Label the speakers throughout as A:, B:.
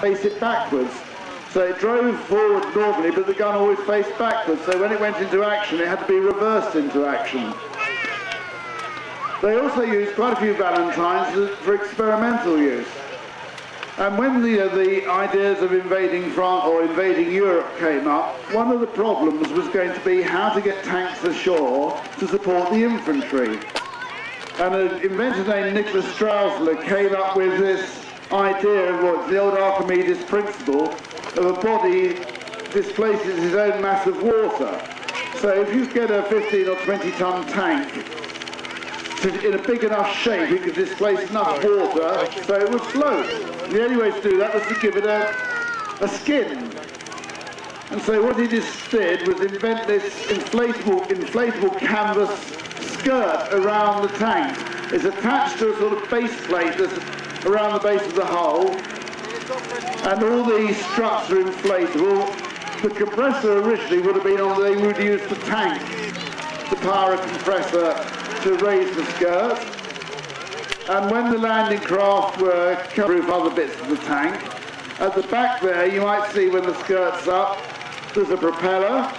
A: face it backwards. So it drove forward normally, but the gun always faced backwards. So when it went into action, it had to be reversed into action. They also used quite a few Valentines for experimental use. And when the ideas of invading France or invading Europe came up, one of the problems was going to be how to get tanks ashore to support the infantry. And an inventor named Nicholas Strausler came up with this idea of what the old Archimedes principle of a body displaces its own mass of water. So if you get a 15 or 20 ton tank in a big enough shape, it could displace enough water so it would float. The only way to do that was to give it a skin. And so what he just did was invent this inflatable canvas skirt around the tank. It's attached to a sort of base plate that's around the base of the hull, and all the struts are inflatable. The compressor originally would have been on, they would use the tank to power a compressor to raise the skirt. And when the landing craft were covering other bits of the tank, at the back there you might see when the skirt's up, there's a propeller.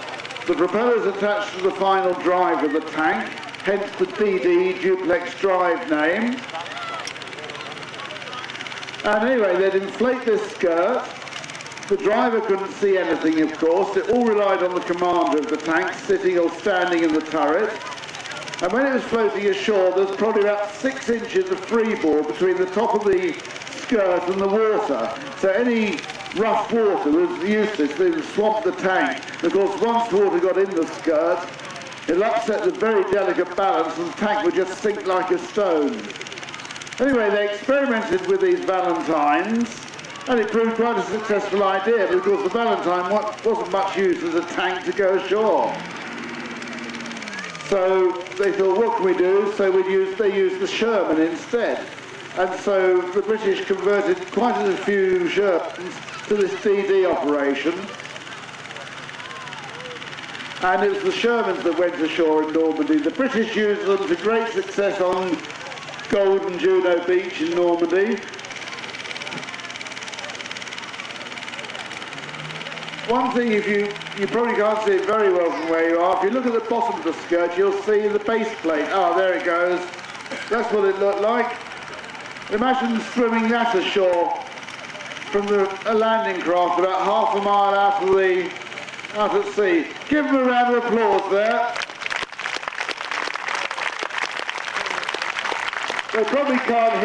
A: The propeller is attached to the final drive of the tank, hence the DD duplex drive name. And anyway, they'd inflate this skirt. The driver couldn't see anything, of course. It all relied on the commander of the tank sitting or standing in the turret. And when it was floating ashore, there's probably about 6 inches of freeboard between the top of the skirt and the water. So any rough water was useless. They would swamp the tank. Of course, once water got in the skirt, it'll upset the very delicate balance and the tank would just sink like a stone. Anyway, they experimented with these Valentines, and it proved quite a successful idea because the Valentine wasn't much used as a tank to go ashore. So they thought, what can we do? So they used the Sherman instead. And so the British converted quite a few Shermans to this DD operation. And it was the Shermans that went ashore in Normandy. The British used them to great success on Golden Juno Beach in Normandy. One thing, if you probably can't see it very well from where you are, if you look at the bottom of the skirt, you'll see the base plate. Ah, there it goes. That's what it looked like. Imagine swimming that ashore from a landing craft about half a mile out at sea. Give them a round of applause there. They probably can't hear